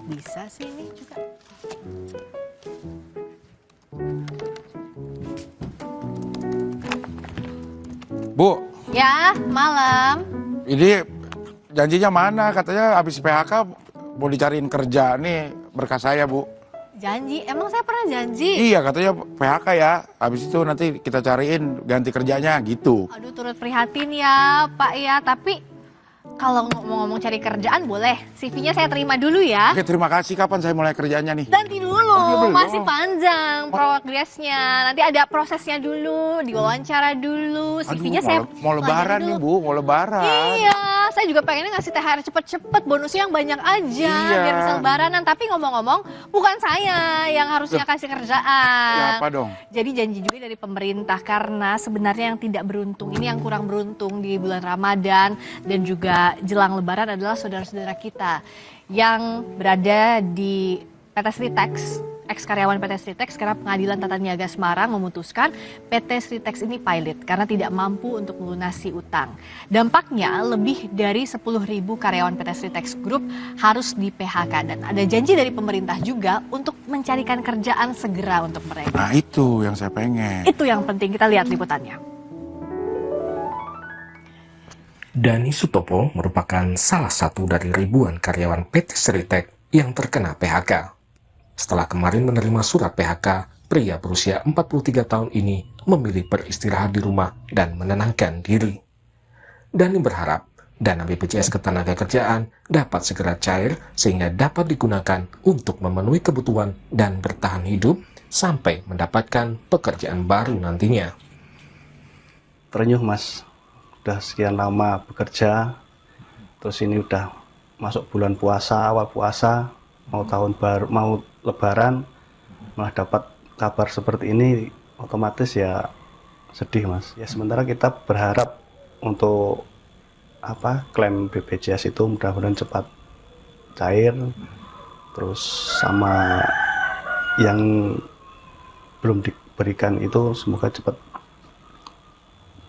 bisa sih ini juga. Bu, Ya, malam. ini janjinya mana? Katanya habis PHK mau dicariin kerja nih berkas saya, Bu. Janji, emang saya pernah janji? Iya, katanya PHK ya. Habis itu nanti kita cariin ganti kerjanya gitu. Aduh, turut prihatin ya, Pak ya. Tapi kalau ngomong-ngomong cari kerjaan boleh. CV-nya saya terima dulu ya. Oke, terima kasih. Kapan saya mulai kerjanya nih? Nanti dulu, belum. masih panjang progresnya. Nanti ada prosesnya dulu, diwawancara dulu. CV-nya saya mau lebaran pelajari nih, dulu. Bu. Mau lebaran. Iya, saya juga pengennya ngasih THR cepet-cepet, bonusnya yang banyak aja, Iya. biar bisa lebaranan. Tapi ngomong-ngomong, bukan saya yang harusnya kasih kerjaan. Ya apa dong? Jadi janji juga dari pemerintah, karena sebenarnya yang tidak beruntung, ini yang kurang beruntung di bulan Ramadan dan juga jelang lebaran adalah saudara-saudara kita yang berada di PT Sritex, ex-karyawan PT Sritex, karena Pengadilan Tata Niaga Semarang memutuskan PT Sritex ini pilot karena tidak mampu untuk melunasi utang. Dampaknya lebih dari 10.000 karyawan PT Sritex Group harus di PHK dan ada janji dari pemerintah juga untuk mencarikan kerjaan segera untuk mereka. Nah, itu yang saya pengen. Itu yang penting, kita lihat liputannya. Dani Sutopo merupakan salah satu dari ribuan karyawan PT Sritex yang terkena PHK. Setelah kemarin menerima surat PHK, pria berusia 43 tahun ini memilih beristirahat di rumah dan menenangkan diri. Dani berharap dana BPJS Ketenagakerjaan dapat segera cair sehingga dapat digunakan untuk memenuhi kebutuhan dan bertahan hidup sampai mendapatkan pekerjaan baru nantinya. Terenyuh Mas, udah sekian lama bekerja, terus ini udah masuk bulan puasa, awal puasa, mau tahun baru, mau lebaran, malah dapat kabar seperti ini, otomatis ya sedih Mas. Ya sementara kita berharap untuk klaim BPJS itu mudah-mudahan cepat cair, terus sama yang belum diberikan itu semoga cepat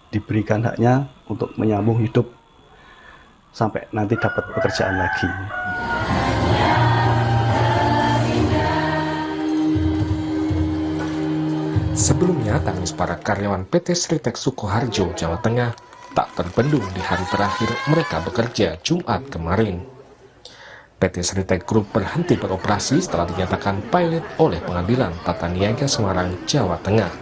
diberikan haknya untuk menyambung hidup sampai nanti dapat pekerjaan lagi. Sebelumnya, tangis para karyawan PT Sritex Sukoharjo, Jawa Tengah tak terbendung di hari terakhir mereka bekerja Jumat kemarin. PT Sritex Group berhenti beroperasi setelah dinyatakan pilot oleh Pengadilan Tata Niaga Semarang, Jawa Tengah.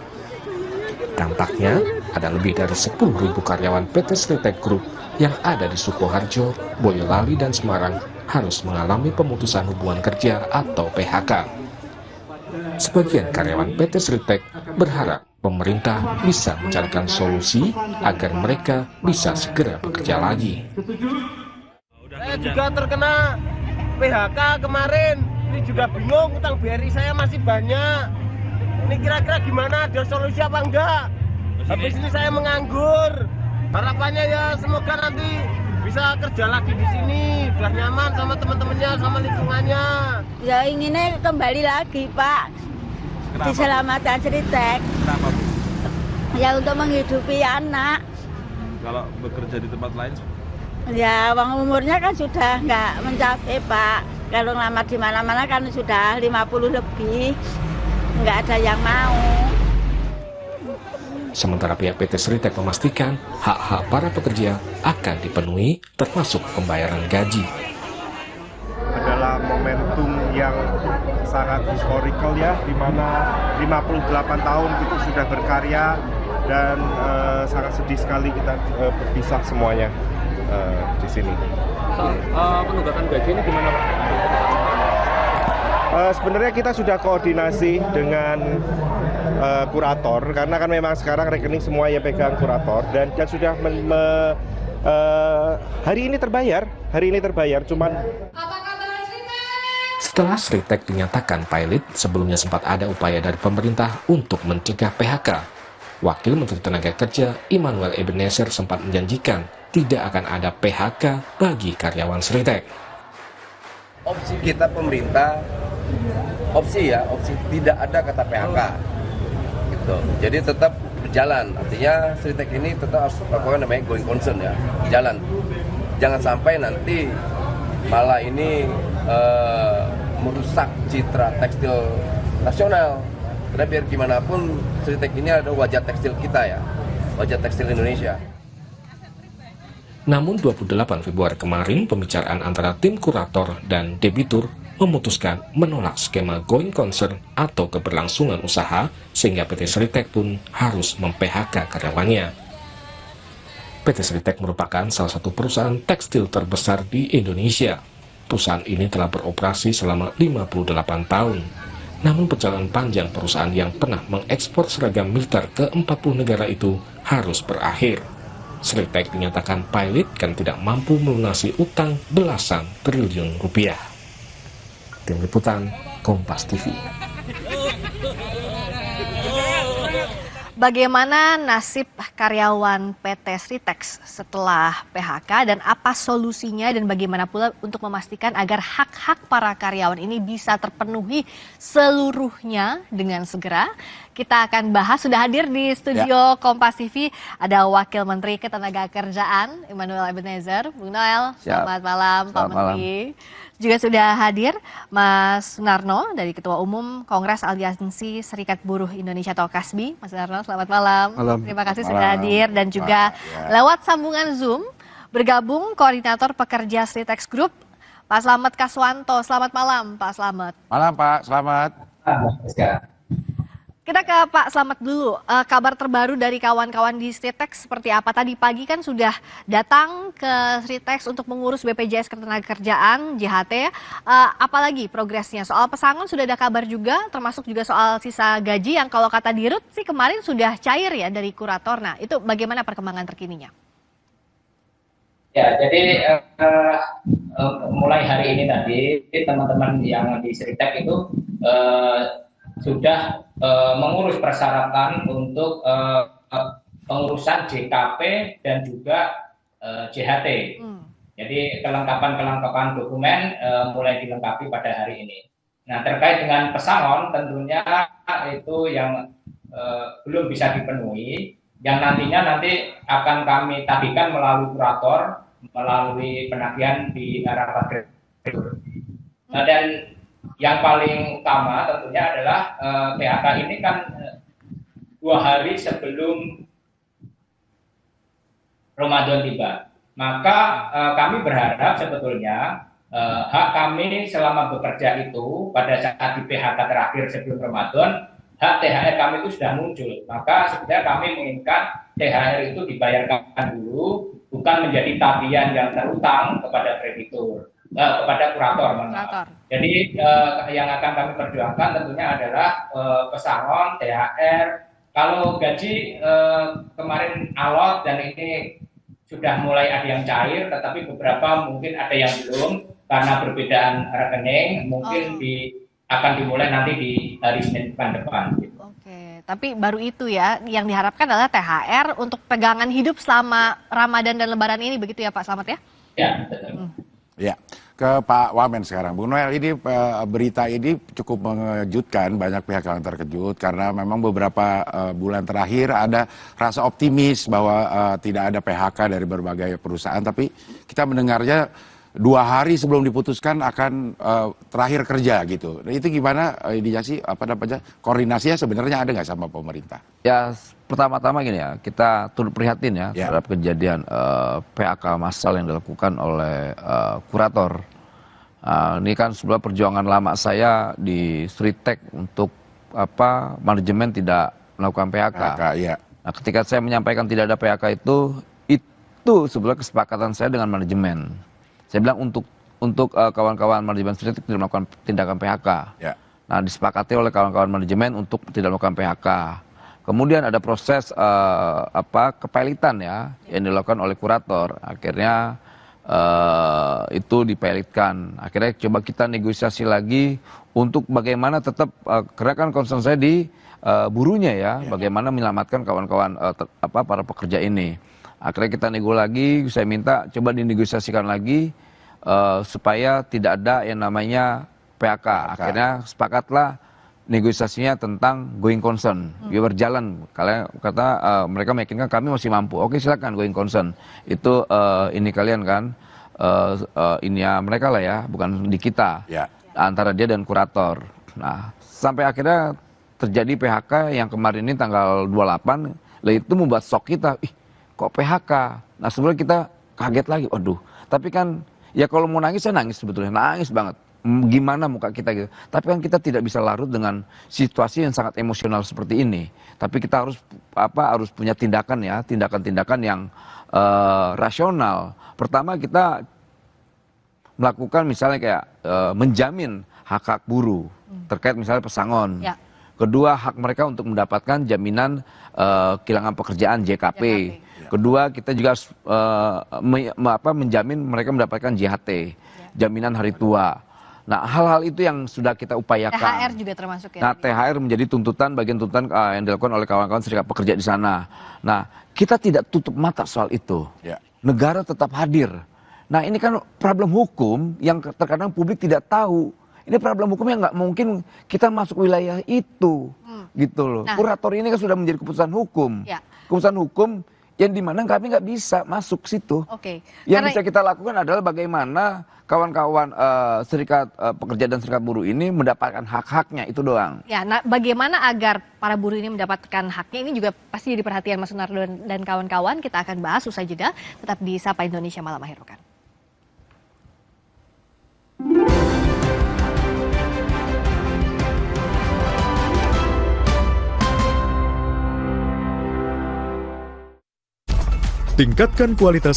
Dampaknya, ada lebih dari 10.000 karyawan PT Sritex Group yang ada di Sukoharjo, Boyolali, dan Semarang harus mengalami pemutusan hubungan kerja atau PHK. Sebagian karyawan PT Sritex berharap pemerintah bisa mencarikan solusi agar mereka bisa segera bekerja lagi. Saya juga terkena PHK kemarin, ini juga bingung, utang BRI saya masih banyak. Ini kira-kira gimana, ada solusi apa enggak? Habis ini saya menganggur. Harapannya ya semoga nanti bisa kerja lagi di sini, udah nyaman sama teman-temannya, sama lingkungannya. Ya inginnya kembali lagi Pak. Kenapa? Diselamatkan Sritex. Kenapa, Bu? Ya untuk menghidupi anak. Kalau bekerja di tempat lain? Ya uang umurnya kan sudah nggak mencapai Pak. Kalau ngelamar di mana-mana kan sudah 50 lebih. Nggak ada yang mau. Sementara pihak PT Sritex memastikan hak-hak para pekerja akan dipenuhi termasuk pembayaran gaji. Adalah momentum yang sangat historical ya, di mana 58 tahun kita sudah berkarya dan sangat sedih sekali kita berpisah semuanya di sini. Penunggatan gaji ini gimana, Pak? Sebenarnya kita sudah koordinasi dengan kurator, karena kan memang sekarang rekening semua yang pegang kurator dan sudah hari ini terbayar, cuman Setelah Sritex dinyatakan pilot, sebelumnya sempat ada upaya dari pemerintah untuk mencegah PHK. Wakil Menteri Tenaga Kerja Immanuel Ebenezer sempat menjanjikan tidak akan ada PHK bagi karyawan Sritex. Opsi kita pemerintah, opsi tidak ada kata PHK. Gitu. Jadi tetap berjalan, artinya Sritex ini tetap harus melakukan namanya going concern ya, jalan. Jangan sampai nanti malah ini merusak citra tekstil nasional. Karena biar gimana pun Sritek ini ada wajah tekstil kita ya, wajah tekstil Indonesia. Namun 28 Februari kemarin, pembicaraan antara tim kurator dan debitur memutuskan menolak skema going concern atau keberlangsungan usaha, sehingga PT Sritek pun harus mem-PHK karyawannya. PT Sritek merupakan salah satu perusahaan tekstil terbesar di Indonesia. Perusahaan ini telah beroperasi selama 58 tahun. Namun perjalanan panjang perusahaan yang pernah mengekspor seragam militer ke 40 negara itu harus berakhir. Sritek dinyatakan pilot kan tidak mampu melunasi utang belasan triliun rupiah. Tim Liputan, Kompas TV. Bagaimana nasib karyawan PT Sritek setelah PHK dan apa solusinya dan bagaimana pula untuk memastikan agar hak-hak para karyawan ini bisa terpenuhi seluruhnya dengan segera? Kita akan bahas, sudah hadir di studio Kompas TV ada Wakil Menteri Ketenagakerjaan Immanuel Ebenezer. Bung Noel, selamat malam Pak Menteri. Juga sudah hadir Mas Sunarno dari Ketua Umum Kongres Aliansi Serikat Buruh Indonesia atau KASBI. Mas Sunarno, selamat malam. Terima kasih sudah hadir dan juga lewat sambungan Zoom bergabung Koordinator Pekerja Sritek Group Pak Slamet Kaswanto. Selamat malam Pak Slamet. Malam Pak, selamat. Kita ke Pak Slamet dulu, kabar terbaru dari kawan-kawan di Sritek seperti apa? Tadi pagi kan sudah datang ke Sritek untuk mengurus BPJS Ketenagakerjaan, JHT. Apalagi progresnya? Soal pesangon sudah ada kabar juga, termasuk juga soal sisa gaji yang kalau kata Dirut sih kemarin sudah cair ya dari kurator. Nah itu bagaimana perkembangan terkininya? Ya, jadi mulai hari ini tadi teman-teman yang di Sritek itu sudah mengurus persyaratan untuk pengurusan JKP dan juga JHT. Jadi kelengkapan dokumen mulai dilengkapi pada hari ini. Nah, terkait dengan pesangon tentunya itu yang belum bisa dipenuhi, yang nantinya akan kami tagihkan melalui kurator, melalui penagihan di rapat direktur. Nah, dan yang paling utama tentunya adalah PHK ini kan 2 hari sebelum Ramadan tiba. Maka kami berharap sebetulnya hak kami selama bekerja itu pada saat di PHK terakhir sebelum Ramadan, hak THR kami itu sudah muncul. Maka sebenarnya kami menginginkan THR itu dibayarkan dulu, bukan menjadi tagihan yang terutang kepada kreditur. Kepada kurator. Jadi yang akan kami perjuangkan tentunya adalah pesangon, THR. Kalau gaji kemarin alot dan ini sudah mulai ada yang cair, tetapi beberapa mungkin ada yang belum karena perbedaan rekening, mungkin akan dimulai nanti di hari Senin depan. Gitu. Oke, tapi baru itu ya, yang diharapkan adalah THR untuk pegangan hidup selama Ramadan dan Lebaran ini, begitu ya Pak Slamet ya? Ya, betul. Ya, ke Pak Wamen sekarang. Bung Noel, ini berita ini cukup mengejutkan, banyak pihak yang terkejut karena memang beberapa bulan terakhir ada rasa optimis bahwa tidak ada PHK dari berbagai perusahaan, tapi kita mendengarnya 2 hari sebelum diputuskan akan terakhir kerja gitu. Nah, itu gimana ininya sih, koordinasinya sebenarnya ada nggak sama pemerintah? Ya, pertama-tama gini ya, kita turut prihatin ya terhadap kejadian PHK massal yang dilakukan oleh kurator. Ini kan sebuah perjuangan lama saya di Sritek untuk manajemen tidak melakukan PHK. Nah, ketika saya menyampaikan tidak ada PHK itu sebenarnya kesepakatan saya dengan manajemen. Saya bilang untuk kawan-kawan manajemen Sritek tidak melakukan tindakan PHK. Nah, disepakati oleh kawan-kawan manajemen untuk tidak melakukan PHK. Kemudian ada proses kepilitan ya yang dilakukan oleh kurator. Akhirnya itu dipilotkan. Akhirnya coba kita negosiasi lagi untuk bagaimana tetap gerakan concern saya di burunya ya, bagaimana menyelamatkan kawan-kawan para pekerja ini. Akhirnya kita nego lagi, saya minta coba dinegosiasikan lagi supaya tidak ada yang namanya PHK. Akhirnya sepakatlah negosiasinya tentang going concern, dia berjalan. Kalian kata mereka meyakinkan kami masih mampu. Oke, silakan going concern. Itu ini kalian kan ini ya mereka lah ya, bukan di kita. antara dia dan kurator. Nah, sampai akhirnya terjadi PHK yang kemarin ini tanggal 28, lah itu membuat shock kita. Ih, kok PHK? Nah, sebenarnya kita kaget lagi. Waduh, tapi kan ya kalau mau nangis saya nangis sebetulnya, nangis banget. Gimana muka kita gitu. Tapi kan kita tidak bisa larut dengan situasi yang sangat emosional seperti ini. Tapi kita harus punya tindakan ya, tindakan-tindakan yang rasional. Pertama kita melakukan misalnya kayak menjamin hak-hak buruh terkait misalnya pesangon. Ya. Kedua, hak mereka untuk mendapatkan jaminan kehilangan pekerjaan JKP. Kedua, kita juga harus menjamin mereka mendapatkan JHT, jaminan hari tua. Nah, hal-hal itu yang sudah kita upayakan. THR juga termasuk ya. Nah, THR menjadi bagian tuntutan yang dilakukan oleh kawan-kawan serikat pekerja di sana. Nah, kita tidak tutup mata soal itu. Ya. Negara tetap hadir. Nah, ini kan problem hukum yang terkadang publik tidak tahu. Ini problem hukum yang nggak mungkin kita masuk wilayah itu, gitu loh. Nah. Kurator ini kan sudah menjadi keputusan hukum. Ya. Keputusan hukum yang dimana kami nggak bisa masuk situ. Oke. Yang bisa kita lakukan adalah bagaimana kawan-kawan serikat pekerja dan serikat buruh ini mendapatkan hak-haknya, itu doang. Ya, nah bagaimana agar para buruh ini mendapatkan haknya ini juga pasti jadi perhatian Mas Sunardo dan kawan-kawan. Kita akan bahas usai jeda, tetap di Sapa Indonesia Malam Akhir Pekan. Tingkatkan kualitas